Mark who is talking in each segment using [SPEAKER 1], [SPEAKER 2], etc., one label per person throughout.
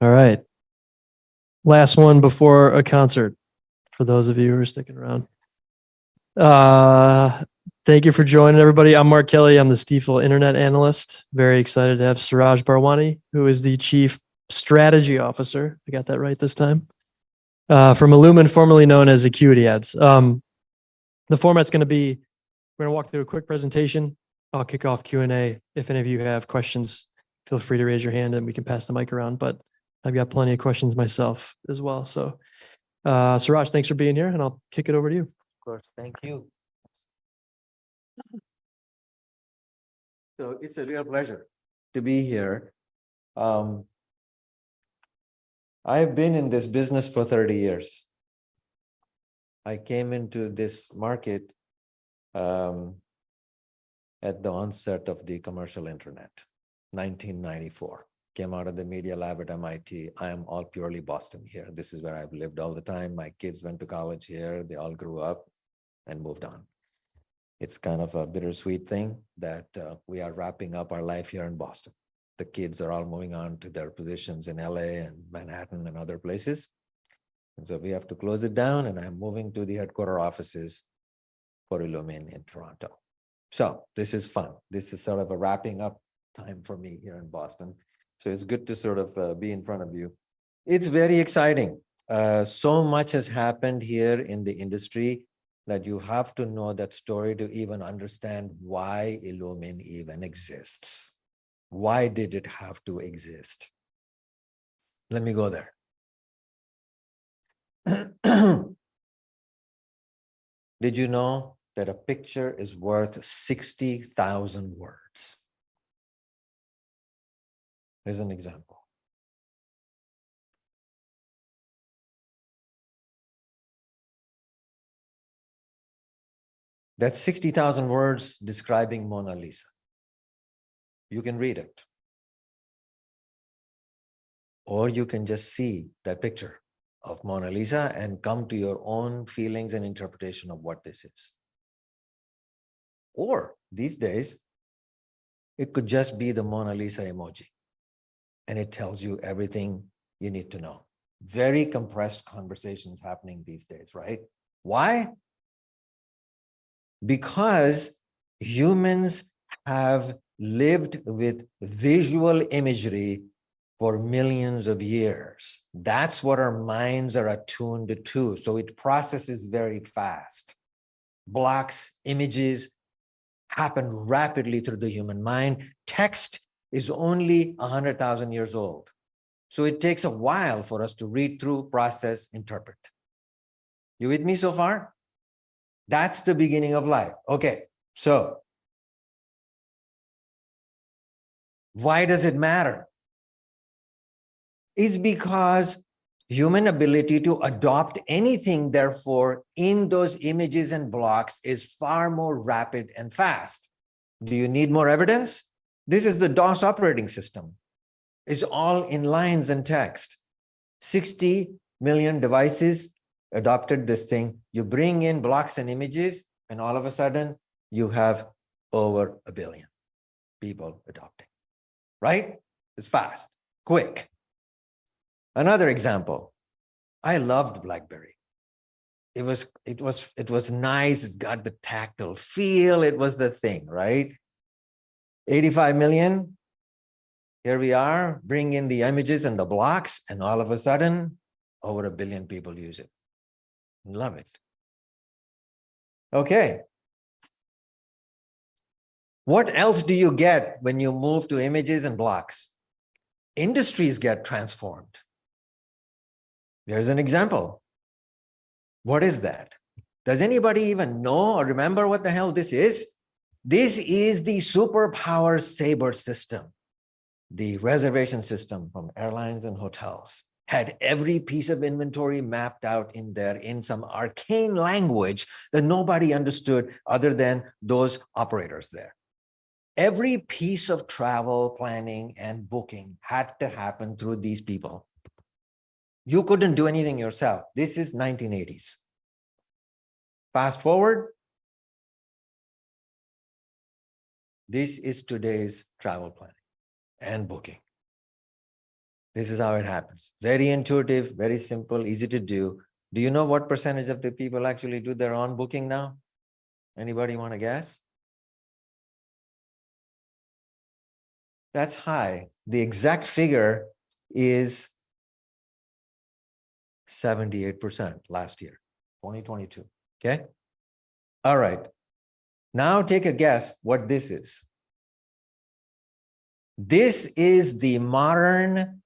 [SPEAKER 1] All right. Last one before a concert for those of you who are sticking around. Uh, Thank you for joining, everybody. I'm Mark Kelly. I'm the Stifel Internet Analyst. Very excited to have Seraj Bharwani, who is the Chief Strategy Officer. I got that right this time. From Illumin, formerly known as Acuity Ads. The format's going to be, we're going to walk through a quick presentation. I'll kick off Q&A. If any of you have questions, feel free to raise your hand and we can pass the mic around. But I've got plenty of questions myself as well. So, Seraj, thanks for being here, and I'll kick it over to you.
[SPEAKER 2] Of course, thank you. So it's a real pleasure to be here. I've been in this business for 30 years. I came into this market at the onset of the commercial internet, 1994. Came out of the media lab at MIT. I am all purely Boston here. This is where I've lived all the time. My kids went to college here. They all grew up and moved on. It's kind of a bittersweet thing that we are wrapping up our life here in Boston. The kids are all moving on to their positions in LA and Manhattan and other places. And so we have to close it down, and I'm moving to the headquarter offices for illumin in Toronto. So this is fun. This is sort of a wrapping up time for me here in Boston. So it's good to sort of be in front of you. It's very exciting. So much has happened here in the industry that you have to know that story to even understand why illumin even exists. Why did it have to exist? Let me go there. Did you know that a picture is worth 60,000 words? Here's an example. That's 60,000 words describing Mona Lisa. You can read it. Or you can just see that picture of Mona Lisa and come to your own feelings and interpretation of what this is. Or these days, it could just be the Mona Lisa emoji, and it tells you everything you need to know. Very compressed conversations happening these days, right? Why? Because humans have lived with visual imagery for millions of years. That's what our minds are attuned to. So it processes very fast. Blocks, images happen rapidly through the human mind. Text is only 100,000 years old. So it takes a while for us to read through, process, interpret. You with me so far? That's the beginning of life. Okay, so why does it matter? It's because human ability to adopt anything, therefore, in those images and blocks is far more rapid and fast. Do you need more evidence? This is the DOS operating system. It's all in lines and text. 60 million devices adopted this thing. You bring in blocks and images, and all of a sudden, you have over 1 billion people adopting, right? It's fast, quick. Another example, I loved BlackBerry. It was nice. It's got the tactile feel. It was the thing, right? 85 million. Here we are, bring in the images and the blocks, and all of a sudden, over 1 billion people use it. Love it. Okay. What else do you get when you move to images and blocks? Industries get transformed. There's an example. What is that? Does anybody even know or remember what the hell this is? This is the superpower Sabre system. The reservation system from airlines and hotels had every piece of inventory mapped out in there in some arcane language that nobody understood other than those operators there. Every piece of travel planning and booking had to happen through these people. You couldn't do anything yourself. This is 1980s. Fast forward. This is today's travel planning and booking. This is how it happens. Very intuitive, very simple, easy to do. Do you know what percentage of the people actually do their own booking now? Anybody want to guess? That's high. The exact figure is 78% last year, 2022. Okay. All right. Now take a guess what this is. This is the modern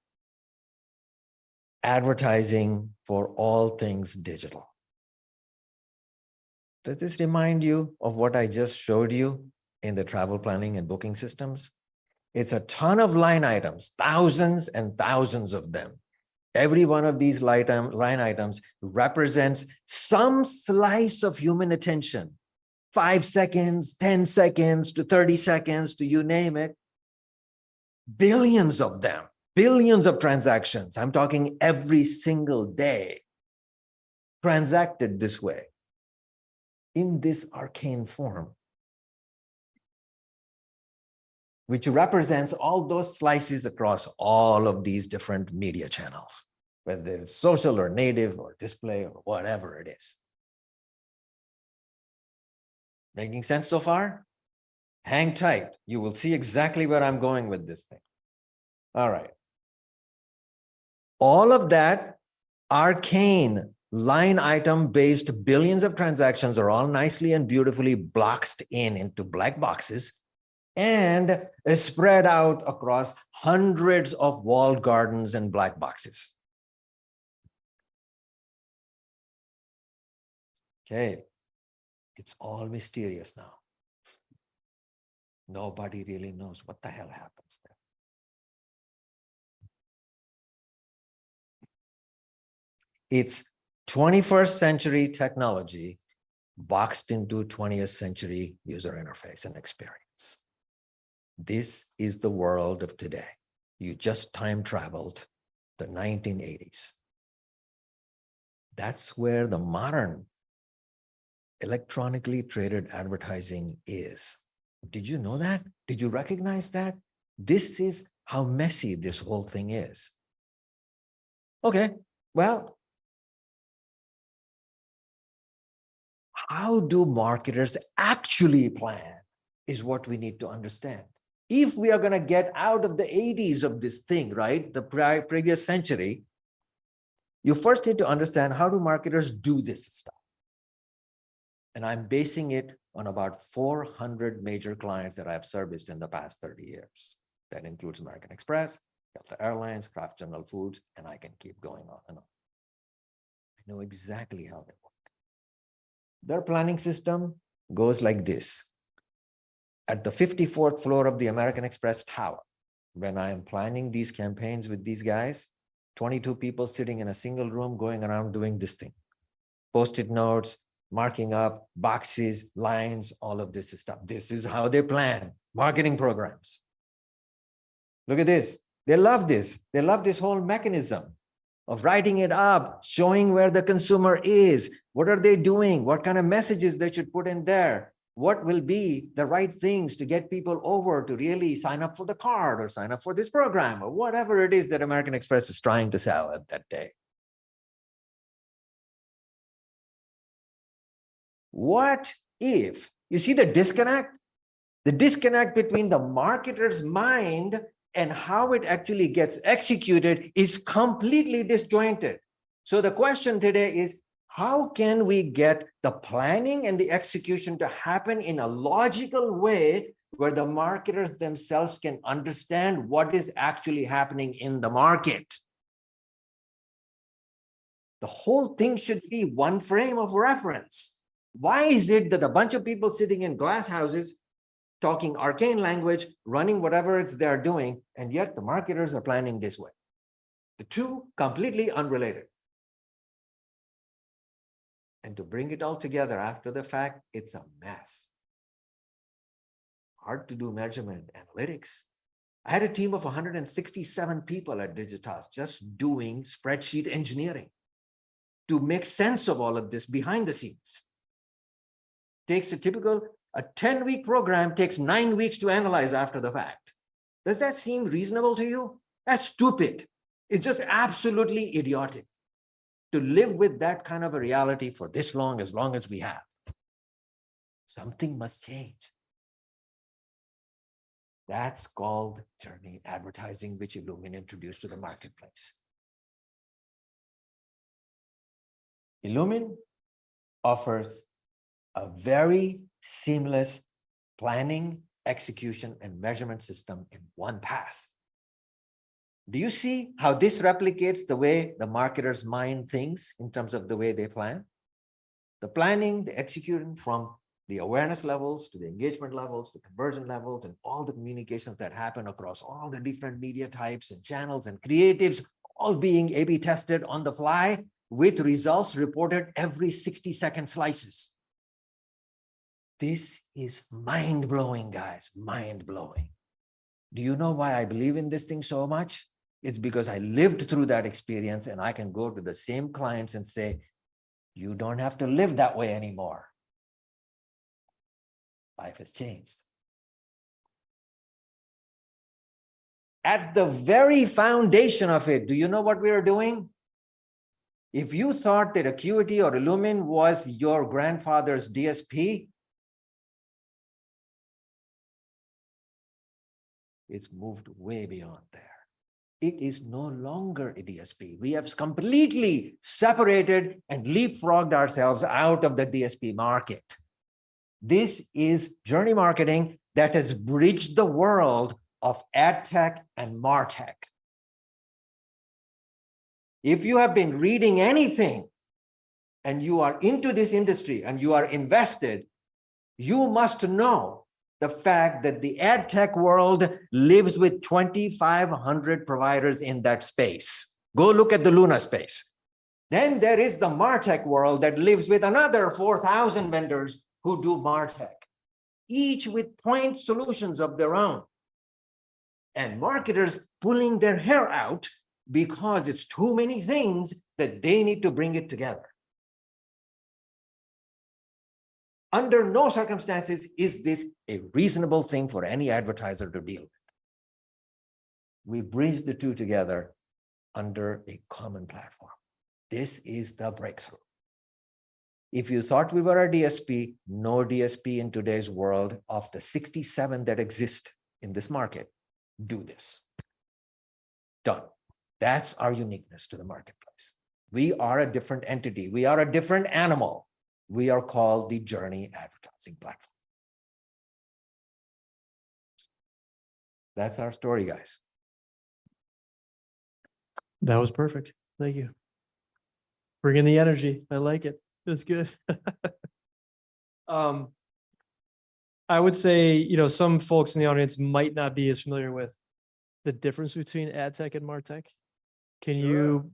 [SPEAKER 2] advertising for all things digital. Does this remind you of what I just showed you in the travel planning and booking systems? It's a ton of line items, thousands and thousands of them. Every one of these line items represents some slice of human attention. 5 seconds, 10 seconds to 30 seconds to you name it. Billions of them, billions of transactions. I'm talking every single day transacted this way in this arcane form, which represents all those slices across all of these different media channels, whether it's social or native or display or whatever it is. Making sense so far? Hang tight. You will see exactly where I'm going with this thing. All right. All of that arcane line item based billions of transactions are all nicely and beautifully boxed into black boxes and is spread out across hundreds of walled gardens and black boxes. Okay. It's all mysterious now. Nobody really knows what the hell happens there. It's 21st century technology boxed into 20th century user interface and experience. This is the world of today. You just time traveled the 1980s. That's where the modern electronically traded advertising is. Did you know that? Did you recognize that? This is how messy this whole thing is. Okay, well, how do marketers actually plan is what we need to understand. If we are going to get out of the 80s of this thing, right, the previous century, you first need to understand how do marketers do this stuff. And I'm basing it on about 400 major clients that I've serviced in the past 30 years. That includes American Express, Delta Airlines, Kraft General Foods, and I can keep going on and on. I know exactly how they work. Their planning system goes like this. At the 54th floor of the American Express Tower, when I am planning these campaigns with these guys, 22 people sitting in a single room going around doing this thing. Post-it notes, marking up boxes, lines, all of this stuff. This is how they plan marketing programs. Look at this. They love this. They love this whole mechanism of writing it up, showing where the consumer is. What are they doing? What kind of messages they should put in there? What will be the right things to get people over to really sign up for the card or sign up for this program or whatever it is that American Express is trying to sell at that day. What if, you see the disconnect? The disconnect between the marketer's mind and how it actually gets executed is completely disjointed. So the question today is, how can we get the planning and the execution to happen in a logical way where the marketers themselves can understand what is actually happening in the market? The whole thing should be one frame of reference. Why is it that a bunch of people sitting in glass houses talking arcane language, running whatever it's they're doing, and yet the marketers are planning this way? The two completely unrelated. And to bring it all together after the fact, it's a mess. Hard to do measurement analytics. I had a team of 167 people at Digitas just doing spreadsheet engineering to make sense of all of this behind the scenes. Takes a 10-week program takes 9 weeks to analyze after the fact. Does that seem reasonable to you? That's stupid. It's just absolutely idiotic to live with that kind of a reality for this long as we have. Something must change. That's called journey advertising, which Illumin introduced to the marketplace. Illumin offers a very seamless planning, execution, and measurement system in one pass. Do you see how this replicates the way the marketer's mind thinks in terms of the way they plan? The planning, the executing, from the awareness levels to the engagement levels, the conversion levels, and all the communications that happen across all the different media types and channels and creatives, all being A/B tested on the fly with results reported every 60-second slices. This is mind-blowing, guys, mind-blowing. Do you know why I believe in this thing so much? It's because I lived through that experience, and I can go to the same clients and say, you don't have to live that way anymore. Life has changed. At the very foundation of it, do you know what we are doing? If you thought that Acuity or Illumin was your grandfather's DSP, it's moved way beyond there. It is no longer a DSP. We have completely separated and leapfrogged ourselves out of the DSP market. This is journey marketing that has bridged the world of ad tech and martech. If you have been reading anything and you are into this industry and you are invested, you must know the fact that the ad tech world lives with 2,500 providers in that space. Go look at the Luna space. Then there is the martech world that lives with another 4,000 vendors who do martech, each with point solutions of their own. And marketers pulling their hair out because it's too many things that they need to bring it together. Under no circumstances is this a reasonable thing for any advertiser to deal with. We bridge the two together under a common platform. This is the breakthrough. If you thought we were a DSP, no DSP in today's world of the 67 that exist in this market do this. Done. That's our uniqueness to the marketplace. We are a different entity. We are a different animal. We are called the journey advertising platform. That's our story, guys.
[SPEAKER 1] That was perfect. Thank you. Bring in the energy. I like it. That's good. I would say, some folks in the audience might not be as familiar with the difference between ad tech and martech. Can you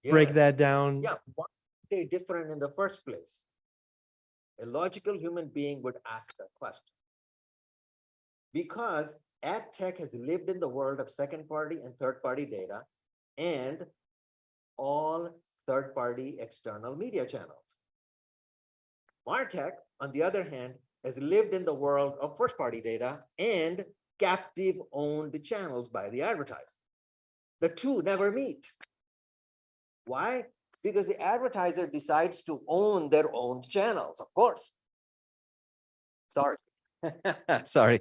[SPEAKER 1] break that down?
[SPEAKER 2] Yeah, why are they different in the first place? A logical human being would ask that question. Because ad tech has lived in the world of second-party and third-party data and all third-party external media channels. MarTech, on the other hand, has lived in the world of first-party data and captive-owned channels by the advertiser. The two never meet. Why? Because the advertiser decides to own their own channels, of course. Sorry. Sorry.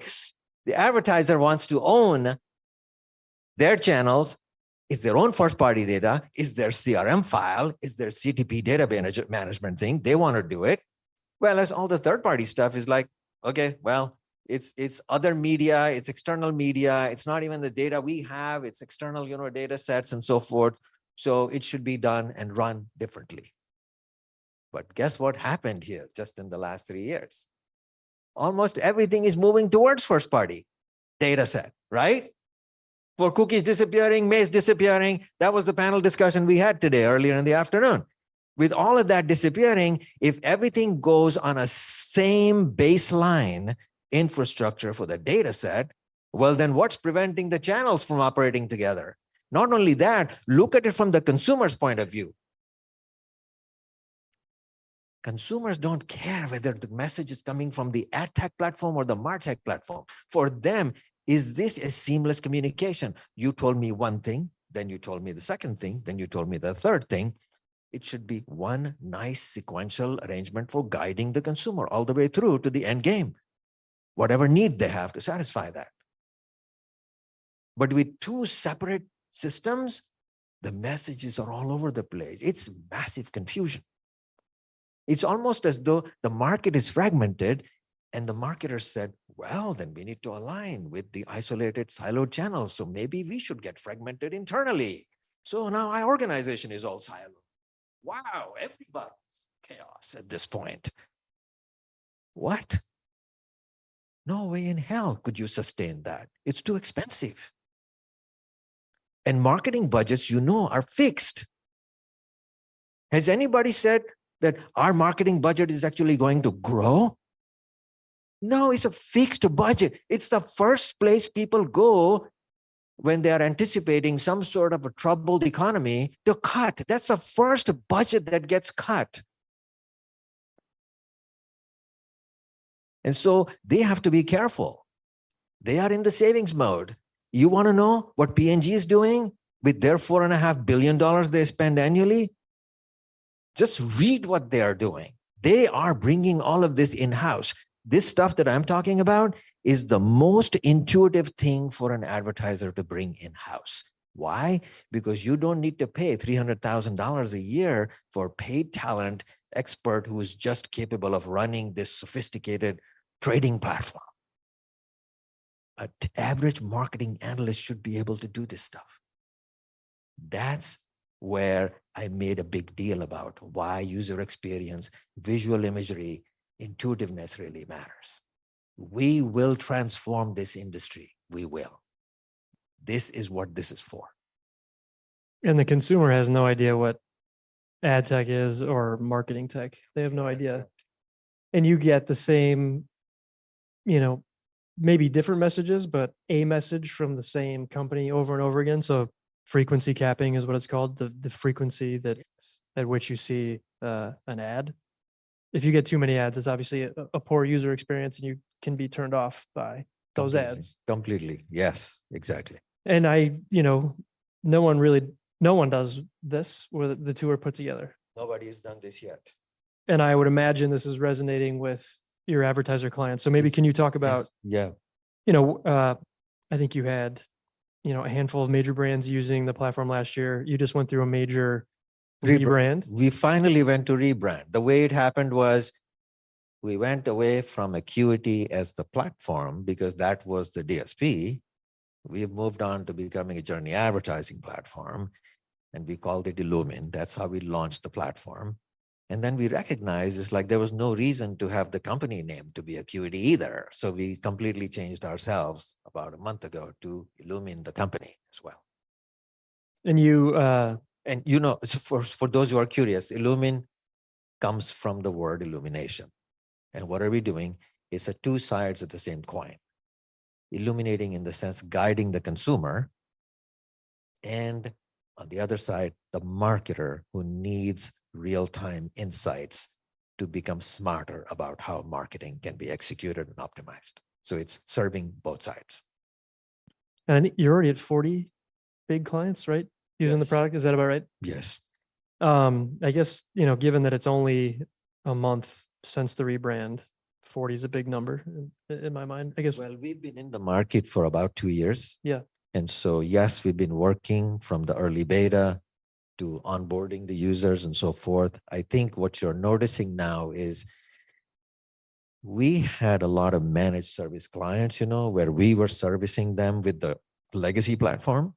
[SPEAKER 2] The advertiser wants to own their channels, is their own first-party data, is their CRM file, is their CTP data management thing. They want to do it. Whereas all the third-party stuff is like, okay, well, it's other media, it's external media, it's not even the data we have, it's external, data sets and so forth. So it should be done and run differently. But guess what happened here just in the last 3 years? Almost everything is moving towards first-party data set, right? For cookies disappearing, Maze disappearing, that was the panel discussion we had today earlier in the afternoon. With all of that disappearing, if everything goes on a same baseline infrastructure for the data set, well, then what's preventing the channels from operating together? Not only that, look at it from the consumer's point of view. Consumers don't care whether the message is coming from the ad tech platform or the martech platform. For them, is this a seamless communication? You told me one thing, Then you told me the second thing. Then you told me the third thing. It should be one nice sequential arrangement for guiding the consumer all the way through to the end game, whatever need they have to satisfy that. But with two separate systems, the messages are all over the place. It's massive confusion. It's almost as though the market is fragmented and the marketer said, well, then we need to align with the isolated siloed channels. So maybe we should get fragmented internally. So now our organization is all siloed. Wow, everybody's chaos at this point. What? No way in hell could you sustain that. It's too expensive. And marketing budgets, are fixed. Has anybody said that our marketing budget is actually going to grow? No, it's a fixed budget. It's the first place people go when they are anticipating some sort of a troubled economy to cut. That's the first budget that gets cut. And so they have to be careful. They are in the savings mode. You want to know what P&G is doing with their $4.5 billion they spend annually? Just read what they are doing. They are bringing all of this in-house. This stuff that I'm talking about is the most intuitive thing for an advertiser to bring in-house. Why? Because you don't need to pay $300,000 a year for paid talent expert who is just capable of running this sophisticated trading platform. An average marketing analyst should be able to do this stuff. That's where I made a big deal about why user experience, visual imagery, intuitiveness really matters. We will transform this industry. We will. This is what this is for.
[SPEAKER 1] And the consumer has no idea what ad tech is or marketing tech. They have no idea. And you get the same, maybe different messages, but a message from the same company over and over again. So frequency capping is what it's called, the frequency that at which you see an ad. If you get too many ads, it's obviously a poor user experience and you can be turned off by those ads.
[SPEAKER 2] Completely. Yes, exactly.
[SPEAKER 1] And no one does this where the two are put together.
[SPEAKER 2] Nobody has done this yet.
[SPEAKER 1] And I would imagine this is resonating with your advertiser clients. So maybe can you talk about, I think you had, a handful of major brands using the platform last year. You just went through a major rebrand.
[SPEAKER 2] We finally went to rebrand. The way it happened was we went away from Acuity as the platform because that was the DSP. We moved on to becoming a journey advertising platform, and we called it Illumin. That's how we launched the platform. And then we recognized it's like there was no reason to have the company name to be Acuity either. So we completely changed ourselves about a month ago to Illumin, the company as well.
[SPEAKER 1] And you,
[SPEAKER 2] and for those who are curious, Illumin comes from the word illumination. And what are we doing? It's two sides of the same coin. Illuminating in the sense guiding the consumer, and on the other side, the marketer who needs real-time insights to become smarter about how marketing can be executed and optimized. So it's serving both sides.
[SPEAKER 1] And I think you're already at 40 big clients, right? Using the product. Is that about right?
[SPEAKER 2] Yes.
[SPEAKER 1] I guess, given that it's only a month since the rebrand, 40 is a big number in my mind, I guess.
[SPEAKER 2] Well, we've been in the market for about 2 years.
[SPEAKER 1] Yeah.
[SPEAKER 2] And so, yes, we've been working from the early beta to onboarding the users and so forth. I think what you're noticing now is we had a lot of managed service clients, where we were servicing them with the legacy platform.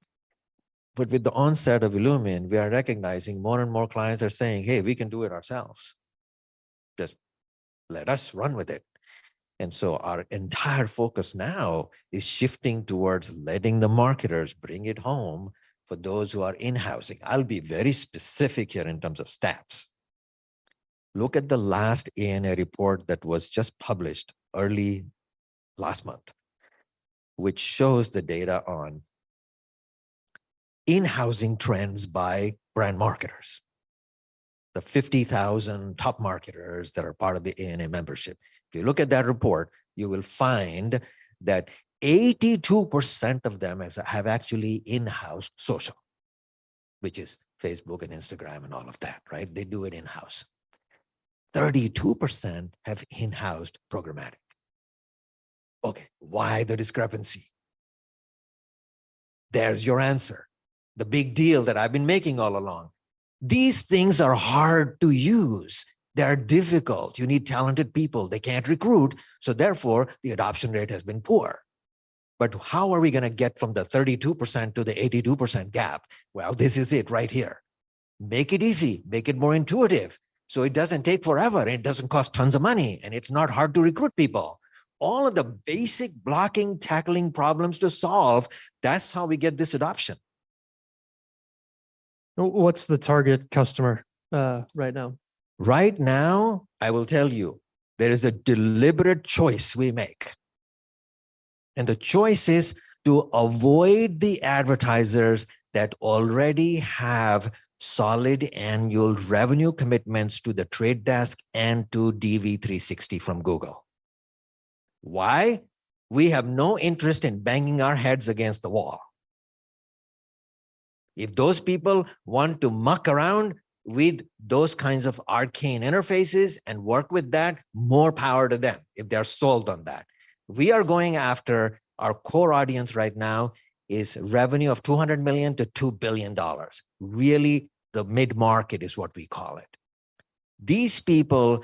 [SPEAKER 2] But with the onset of Illumin, we are recognizing more and more clients are saying, hey, we can do it ourselves. Just let us run with it. And so our entire focus now is shifting towards letting the marketers bring it home for those who are in-housing. I'll be very specific here in terms of stats. Look at the last ANA report that was just published early last month, which shows the data on in-housing trends by brand marketers. The 50,000 top marketers that are part of the ANA membership. If you look at that report, you will find that 82% of them have actually in-house social. which is Facebook and Instagram and all of that, right? They do it in-house. 32% have in-housed programmatic. Okay, why the discrepancy? There's your answer. The big deal that I've been making all along. These things are hard to use. They're difficult. You need talented people. They can't recruit. So therefore, the adoption rate has been poor. But how are we going to get from the 32% to the 82% gap? Well, this is it right here. Make it easy, make it more intuitive. So it doesn't take forever and it doesn't cost tons of money and it's not hard to recruit people. All of the basic blocking, tackling problems to solve, that's how we get this adoption.
[SPEAKER 1] What's the target customer right now?
[SPEAKER 2] Right now, I will tell you, there is a deliberate choice we make. And the choice is to avoid the advertisers that already have solid annual revenue commitments to the Trade Desk and to DV360 from Google. Why? We have no interest in banging our heads against the wall. If those people want to muck around with those kinds of arcane interfaces and work with that, more power to them if they're sold on that. We are going after our core audience right now is revenue of $200 million to $2 billion. Really, the mid-market is what we call it. These people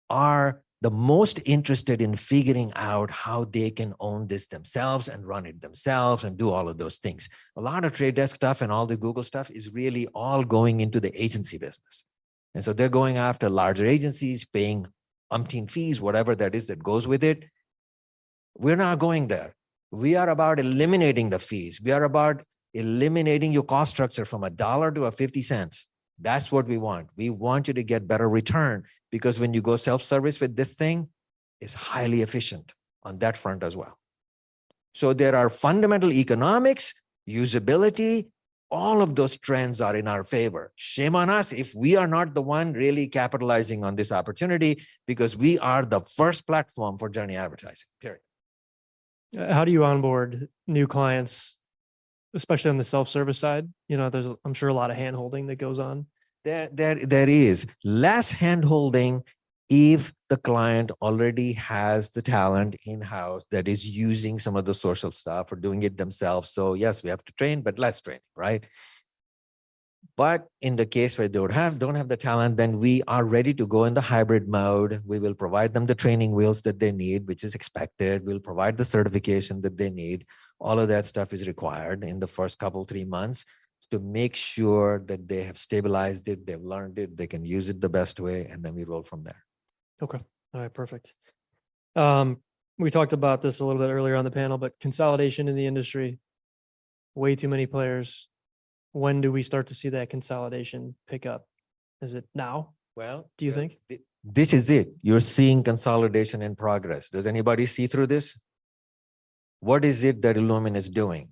[SPEAKER 2] are the most interested in figuring out how they can own this themselves and run it themselves and do all of those things. A lot of Trade Desk stuff and all the Google stuff is really all going into the agency business. And so they're going after larger agencies, paying umpteen fees, whatever that is that goes with it. We're not going there. We are about eliminating the fees. We are about eliminating your cost structure from $1 to 50 cents. That's what we want. We want you to get better return because when you go self-service with this thing, it's highly efficient on that front as well. So there are fundamental economics, usability, all of those trends are in our favor. Shame on us if we are not the one really capitalizing on this opportunity because we are the first platform for journey advertising, period.
[SPEAKER 1] How do you onboard new clients, especially on the self-service side? You know, there's, I'm sure, a lot of hand-holding that goes on.
[SPEAKER 2] There is less hand-holding if the client already has the talent in-house that is using some of the social stuff or doing it themselves. So yes, we have to train, but less training, right? But in the case where they don't have the talent, then we are ready to go in the hybrid mode. We will provide them the training wheels that they need, which is expected. We'll provide the certification that they need. All of that stuff is required in the first couple, 3 months to make sure that they have stabilized it, they've learned it, they can use it the best way, and then we roll from there.
[SPEAKER 1] Okay. All right, perfect. We talked about this a little bit earlier on the panel, but consolidation in the industry, way too many players. When do we start to see that consolidation pick up? Is it now?
[SPEAKER 2] Well,
[SPEAKER 1] do you think?
[SPEAKER 2] This is it. You're seeing consolidation in progress. Does anybody see through this? What is it that Illumin is doing?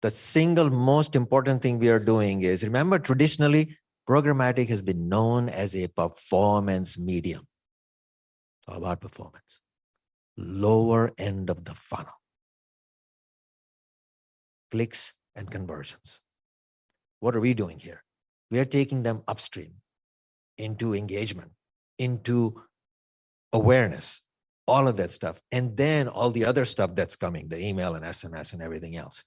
[SPEAKER 2] The single most important thing we are doing is, remember, traditionally, programmatic has been known as a performance medium. It's all about performance. Lower end of the funnel. Clicks and conversions. What are we doing here? We are taking them upstream into engagement, into awareness, all of that stuff. And then all the other stuff that's coming, the email and SMS and everything else.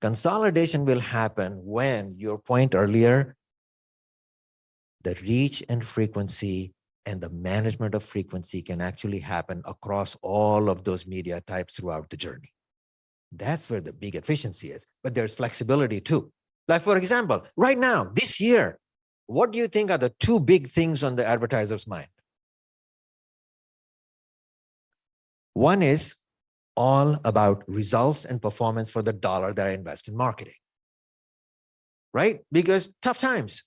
[SPEAKER 2] Consolidation will happen when, your point earlier, the reach and frequency and the management of frequency can actually happen across all of those media types throughout the journey. That's where the big efficiency is. But there's flexibility too. Like, for example, right now, this year, what do you think are the 2 big things on the advertiser's mind? One is all about results and performance for the dollar that I invest in marketing, right? Because tough times.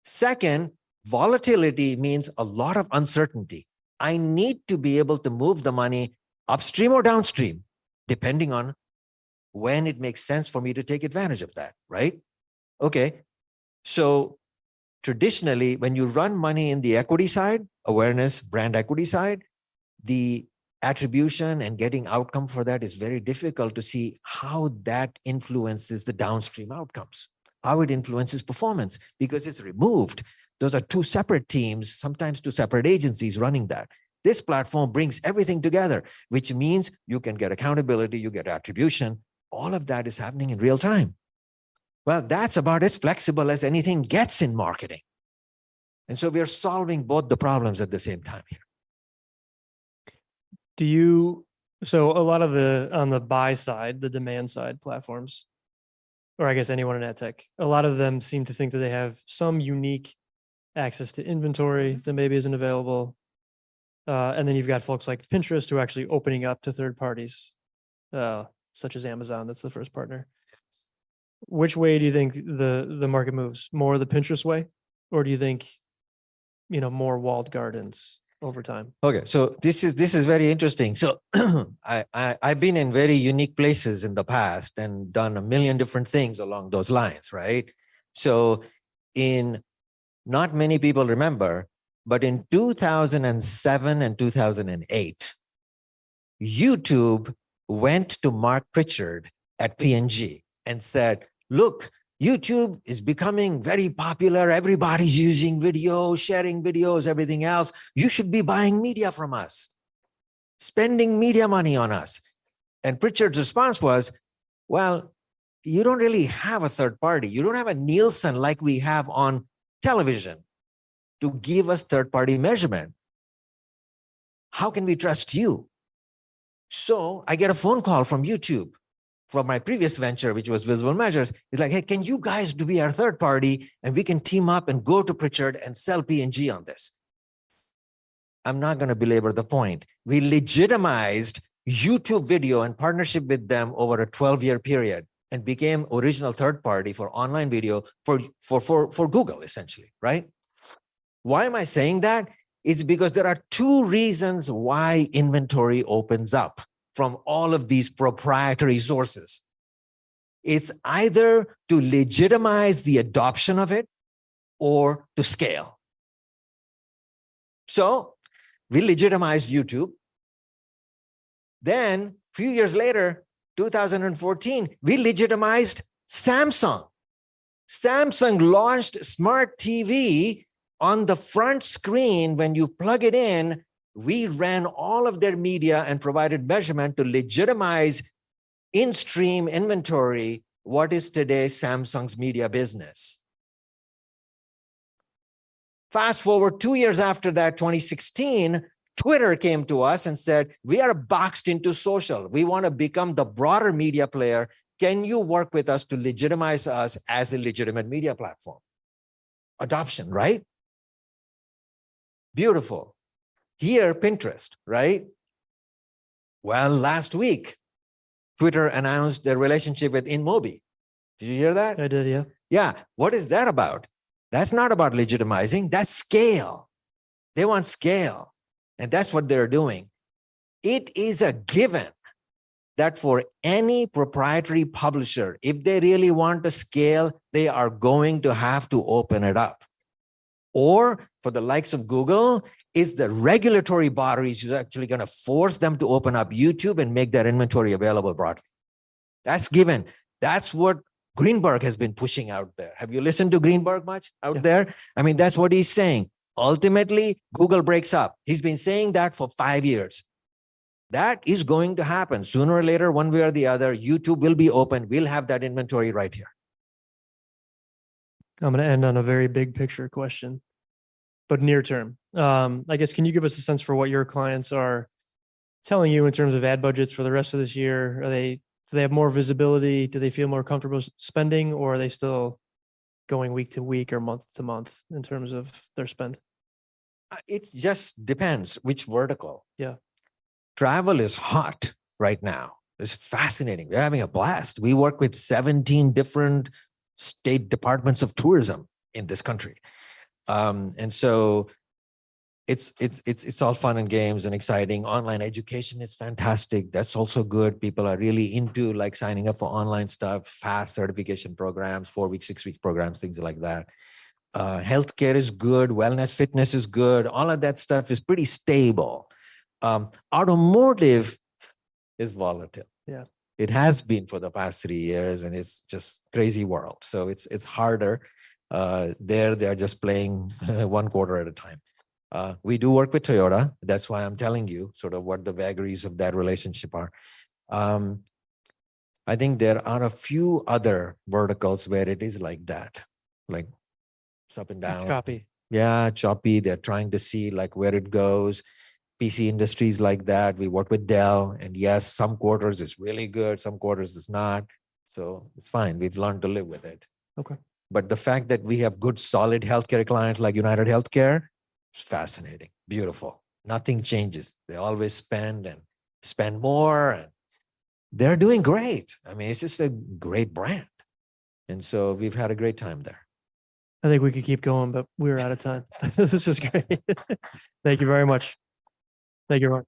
[SPEAKER 2] Second, volatility means a lot of uncertainty. I need to be able to move the money upstream or downstream, depending on when it makes sense for me to take advantage of that, right? Okay, so traditionally, when you run money in the equity side, awareness, brand equity side, the attribution and getting outcome for that is very difficult to see how that influences the downstream outcomes. how it influences performance because it's removed. Those are two separate teams, sometimes two separate agencies running that. This platform brings everything together, which means you can get accountability, you get attribution. All of that is happening in real time. Well, that's about as flexible as anything gets in marketing. And so we are solving both the problems at the same time here.
[SPEAKER 1] So a lot of on the buy side, the demand side platforms, or I guess anyone in ad tech, a lot of them seem to think that they have some unique access to inventory that maybe isn't available. And then you've got folks like Pinterest who are actually opening up to third parties, such as Amazon. That's the first partner. Which way do you think the market moves? More the Pinterest way, or do you think, more walled gardens over time?
[SPEAKER 2] Okay, so this is very interesting. So I've been in very unique places in the past and done a million different things along those lines, right? So not many people remember, but in 2007 and 2008, YouTube went to Mark Pritchard at P&G and said, look, YouTube is becoming very popular. Everybody's using video, sharing videos, everything else. You should be buying media from us, spending media money on us. And Pritchard's response was, well, you don't really have a third party. You don't have a Nielsen like we have on television to give us third-party measurement. How can we trust you? So I get a phone call from YouTube from my previous venture, which was Visible Measures. It's like, hey, can you guys be our third party and we can team up and go to Pritchard and sell P&G on this? I'm not going to belabor the point. We legitimized YouTube video in partnership with them over a 12-year period and became original third party for online video for Google, essentially, right? Why am I saying that? It's because there are two reasons why inventory opens up from all of these proprietary sources. It's either to legitimize the adoption of it or to scale. So we legitimized YouTube. Then a few years later, 2014, we legitimized Samsung. Samsung launched Smart TV. On the front screen, when you plug it in, we ran all of their media and provided measurement to legitimize in-stream inventory, what is today Samsung's media business. Fast forward 2 years after that, 2016, Twitter came to us and said, we are boxed into social. We want to become the broader media player. Can you work with us to legitimize us as a legitimate media platform? Adoption, right? Beautiful. Here, Pinterest, right? Well, last week, Twitter announced their relationship with InMobi. Did you hear that?
[SPEAKER 1] I did, yeah.
[SPEAKER 2] Yeah. What is that about? That's not about legitimizing. That's scale. They want scale. And that's what they're doing. It is a given that for any proprietary publisher, if they really want to scale, they are going to have to open it up. Or for the likes of Google, is the regulatory bodies who's actually going to force them to open up YouTube and make that inventory available broadly. That's given. That's what Greenberg has been pushing out there. Have you listened to Greenberg much out there? I mean, that's what he's saying. Ultimately, Google breaks up. He's been saying that for 5 years. That is going to happen sooner or later, one way or the other. YouTube will be open. We'll have that inventory right here.
[SPEAKER 1] I'm going to end on a very big picture question, but near term. I guess, can you give us a sense for what your clients are telling you in terms of ad budgets for the rest of this year? Do they have more visibility? Do they feel more comfortable spending, or are they still going week to week or month to month in terms of their spend?
[SPEAKER 2] It just depends which vertical.
[SPEAKER 1] Yeah.
[SPEAKER 2] Travel is hot right now. It's fascinating. We're having a blast. We work with 17 different state departments of tourism in this country. And so it's all fun and games and exciting. Online education is fantastic. That's also good. People are really into like signing up for online stuff, fast certification programs, 4-week, 6-week programs, things like that. Healthcare is good. Wellness, fitness is good. All of that stuff is pretty stable. Automotive is volatile.
[SPEAKER 1] Yeah.
[SPEAKER 2] It has been for the past 3 years, and it's just crazy world. So it's harder. There, they're just playing one quarter at a time. We do work with Toyota. That's why I'm telling you sort of what the vagaries of that relationship are. I think there are a few other verticals where it is like that, like it's up and down.
[SPEAKER 1] Choppy.
[SPEAKER 2] Yeah, choppy. They're trying to see like where it goes. PC industries like that. We work with Dell, and yes, some quarters is really good, some quarters is not. So it's fine. We've learned to live with it.
[SPEAKER 1] Okay.
[SPEAKER 2] But the fact that we have good, solid healthcare clients like United Healthcare is fascinating, beautiful. Nothing changes. They always spend and spend more, and they're doing great. I mean, it's just a great brand. And so we've had a great time there.
[SPEAKER 1] I think we could keep going, but we're out of time. This is great. Thank you very much. Thank you, Mark.